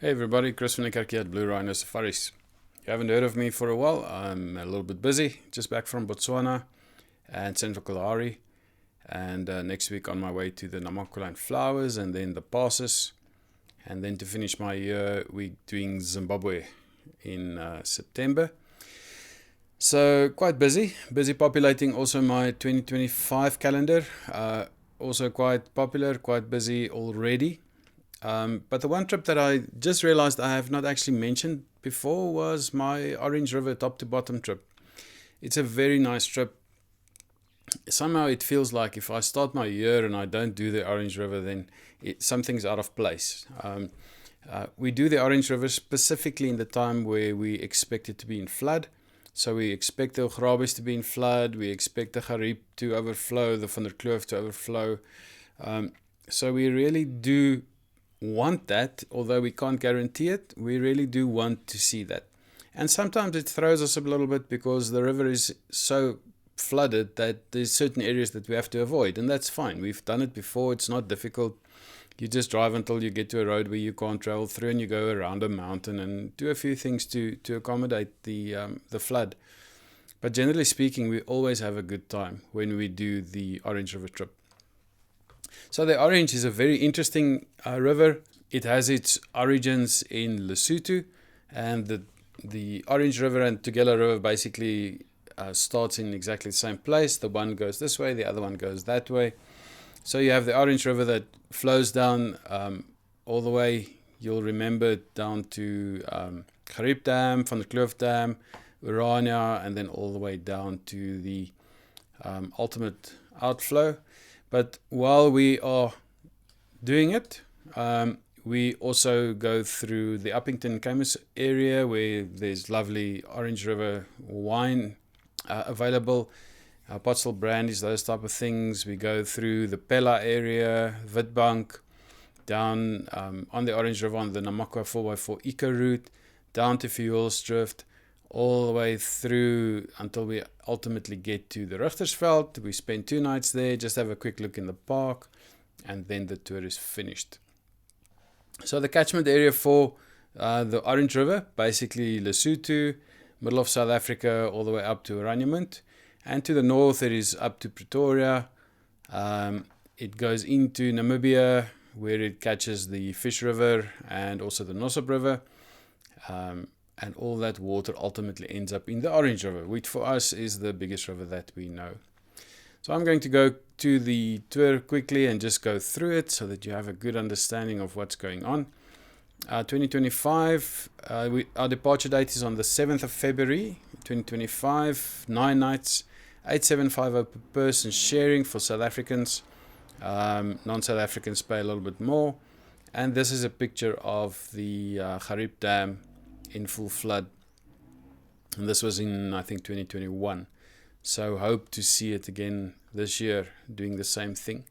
Hey everybody, Chris van der Kerk here at Bluerhino Safaris. You haven't heard of me for a while. I'm a little bit busy, just back from Botswana and Central Kalahari, and next week on my way to the Namaqualand Flowers and then the Passes, and then to finish my year we're doing Zimbabwe in September. So quite busy populating also my 2025 calendar, also quite popular, quite busy already. But the one trip that I just realized I have not actually mentioned before was my Orange River top to bottom trip. It's a very nice trip. Somehow it feels like if I start my year and I don't do the Orange River, then something's out of place. We do the Orange River specifically in the time where we expect it to be in flood. So we expect the Grabes to be in flood, we expect the Gariep to overflow, the Van der Kloof to overflow. So we really do want that, although we can't guarantee it. We really do want to see that. And sometimes it throws us a little bit because the river is so flooded that there's certain areas that we have to avoid, and that's fine. We've done it before. It's not difficult. You just drive until you get to a road where you can't travel through, and you go around a mountain and do a few things to accommodate the flood. But generally speaking, we always have a good time when we do the Orange River trip. So the Orange is a very interesting river. It has its origins in Lesotho, and the Orange River and Tugela River basically starts in exactly the same place. The one goes this way, the other one goes that way. So you have the Orange River that flows down all the way, you'll remember, down to Gariep Dam, Van der Kloof Dam, Bluerhino, and then all the way down to the ultimate outflow. But while we are doing it, we also go through the Uppington Camus area where there's lovely Orange River wine available, Potstill brandies, those type of things. We go through the Pella area, Witbank, down on the Orange River on the Namakwa 4x4 Eco route, down to Fuelsdrift, all the way through until we ultimately get to the Richtersveld. We spend 2 nights there, just have a quick look in the park, and then the tour is finished. So the catchment area for the Orange River, basically Lesotho, middle of South Africa, all the way up to Oranienburg. And to the north, it is up to Pretoria. It goes into Namibia, where it catches the Fish River and also the Nosop River. And all that water ultimately ends up in the Orange River, which for us is the biggest river that we know. So I'm going to go to the tour quickly and just go through it so that you have a good understanding of what's going on. 2025, our departure date is on the 7th of February 2025, 9 nights, 8,750 per person sharing for South Africans. Non-South Africans pay a little bit more. And this is a picture of the Gariep Dam in full flood, and this was in, I think, 2021. So hope to see it again this year doing the same thing.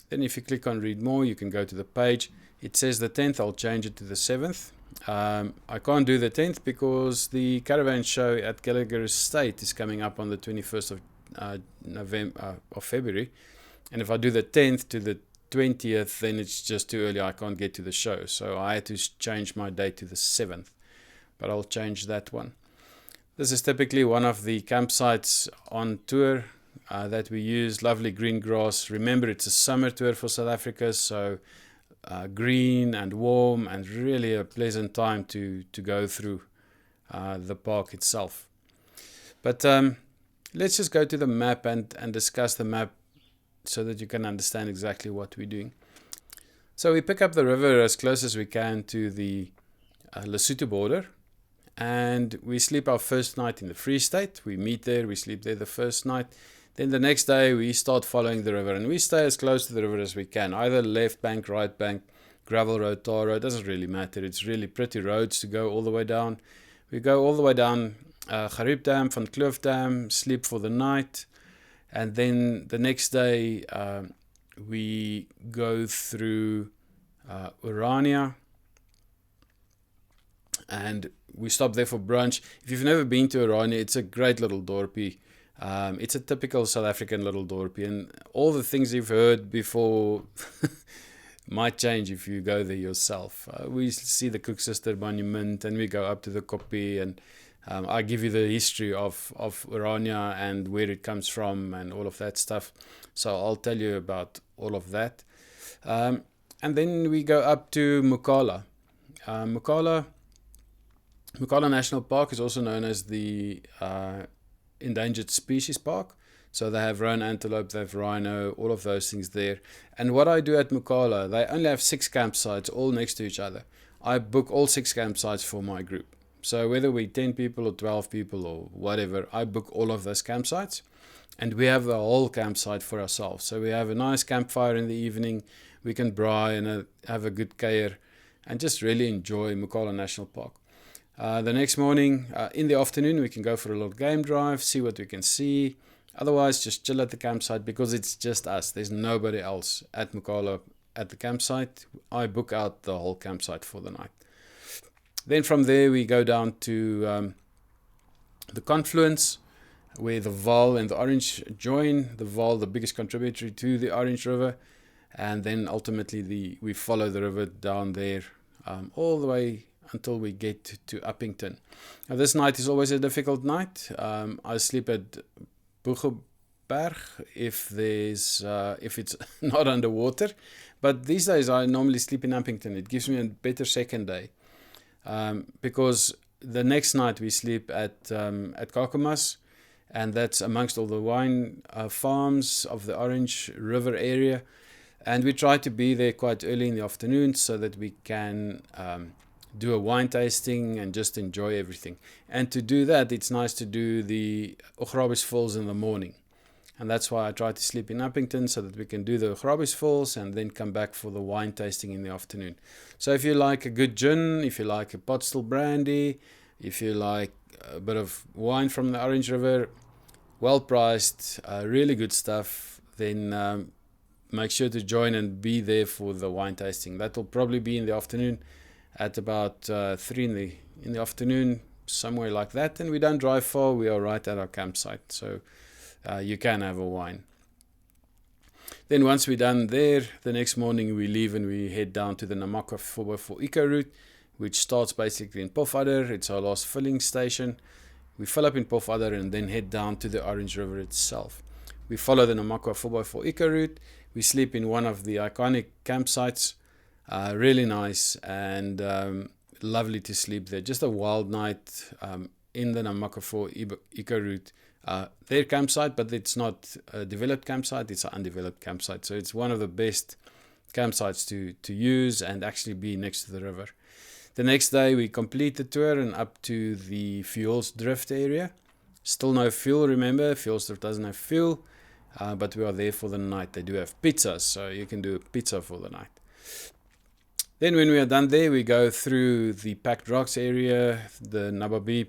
Then if you click on read more, you can go to the page. It says the 10th. I'll change it to the 7th. I can't do the 10th because the caravan show at Gallagher Estate is coming up on the 21st of February, and if I do the 10th to the 20th, then it's just too early. I can't get to the show, so I had to change my date to the 7th. But I'll change that one. This is typically one of the campsites on tour that we use. Lovely green grass. Remember, it's a summer tour for South Africa, so green and warm and really a pleasant time to go through the park itself. But let's just go to the map and discuss the map so that you can understand exactly what we're doing. So we pick up the river as close as we can to the Lesotho border. And we sleep our first night in the Free State. We meet there, we sleep there the first night. Then the next day we start following the river, and we stay as close to the river as we can. Either left bank, right bank, gravel road, tar road, doesn't really matter. It's really pretty roads to go all the way down. We go all the way down Gariep Dam, Van Kloof Dam, sleep for the night. And then the next day we go through Orania. And we stop there for brunch. If you've never been to Orania, it's a great little dorpie. It's a typical South African little dorpie. And all the things you've heard before might change if you go there yourself. We see the Cook-Sister Monument, and we go up to the Koppie, and I give you the history of Orania and where it comes from and all of that stuff. So I'll tell you about all of that. And then we go up to Mukala. Mukala National Park is also known as the Endangered Species Park. So they have roan antelope, they have rhino, all of those things there. And what I do at Mukala, they only have 6 campsites all next to each other. I book all 6 campsites for my group. So whether we're 10 people or 12 people or whatever, I book all of those campsites. And we have the whole campsite for ourselves. So we have a nice campfire in the evening. We can braai and have a good kuier and just really enjoy Mukala National Park. The next morning, in the afternoon, we can go for a little game drive, see what we can see. Otherwise, just chill at the campsite because it's just us. There's nobody else at Mukala at the campsite. I book out the whole campsite for the night. Then from there, we go down to the confluence where the Vaal and the Orange join. The Vaal, the biggest contributory to the Orange River. And then ultimately, we follow the river down there all the way until we get to Uppington. Now, this night is always a difficult night. I sleep at Boegeberg if it's not underwater, but these days I normally sleep in Uppington. It gives me a better second day because the next night we sleep at Kakamas, and that's amongst all the wine farms of the Orange River area, and we try to be there quite early in the afternoon so that we can do a wine tasting and just enjoy everything. And to do that, it's nice to do the Ochrabis Falls in the morning. And that's why I try to sleep in Uppington so that we can do the Ochrabis Falls and then come back for the wine tasting in the afternoon. So if you like a good gin, if you like a pot still brandy, if you like a bit of wine from the Orange River, well priced, really good stuff, then make sure to join and be there for the wine tasting. That will probably be in the afternoon at about 3 in the afternoon, somewhere like that. And we don't drive far, we are right at our campsite, so you can have a wine. Then once we're done there, the next morning we leave and we head down to the Namakwa 4x4 Eco Route, which starts basically in Pofadder. It's our last filling station. We fill up in Pofadder and then head down to the Orange River itself. We follow the Namakwa 4x4 Eco Route. We sleep in one of the iconic campsites. Really nice and lovely to sleep there. Just a wild night in the Namakwa 4 Eco Route. Their campsite, but it's not a developed campsite, it's an undeveloped campsite. So it's one of the best campsites to use and actually be next to the river. The next day we complete the tour and up to the Fjolsdrift area. Still no fuel, remember, Fjolsdrift doesn't have fuel, but we are there for the night. They do have pizzas, so you can do a pizza for the night. Then when we are done there, we go through the Packed Rocks area, the Nababeep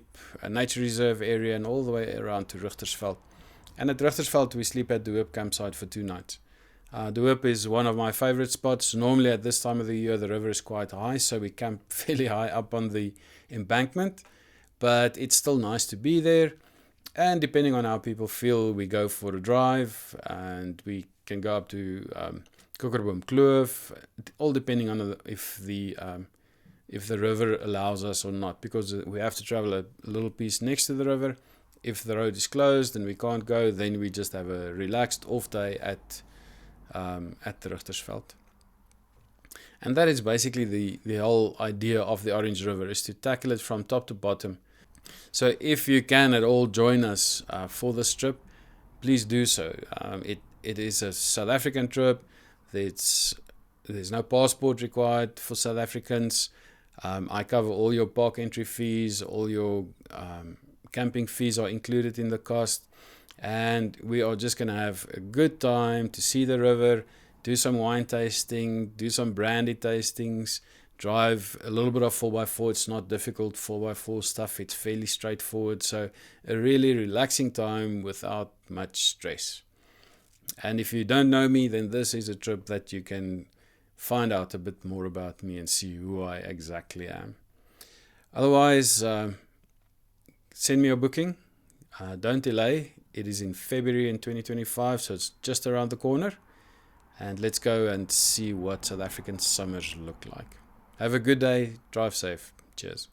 Nature Reserve area, and all the way around to Richtersveld. And at Richtersveld, we sleep at the Hoop campsite for 2 nights. The Hoop is one of my favorite spots. Normally at this time of the year, the river is quite high, so we camp fairly high up on the embankment. But it's still nice to be there. And depending on how people feel, we go for a drive, and we can go up to Kokerboom Kloof, all depending on if the river allows us or not, because we have to travel a little piece next to the river. If the road is closed and we can't go, then we just have a relaxed off day at the Richtersveld. And that is basically the whole idea of the Orange River, is to tackle it from top to bottom. So if you can at all join us for this trip, please do so. It is a South African trip. There's no passport required for South Africans. I cover all your park entry fees, all your camping fees are included in the cost. And we are just going to have a good time to see the river, do some wine tasting, do some brandy tastings, drive a little bit of 4x4. It's not difficult 4x4 stuff. It's fairly straightforward. So a really relaxing time without much stress. And if you don't know me, then this is a trip that you can find out a bit more about me and see who I exactly am. Otherwise, send me a booking. Don't delay. It is in February in 2025, so it's just around the corner. and let's go and see what South African summers look like. Have a good day. Drive safe. Cheers.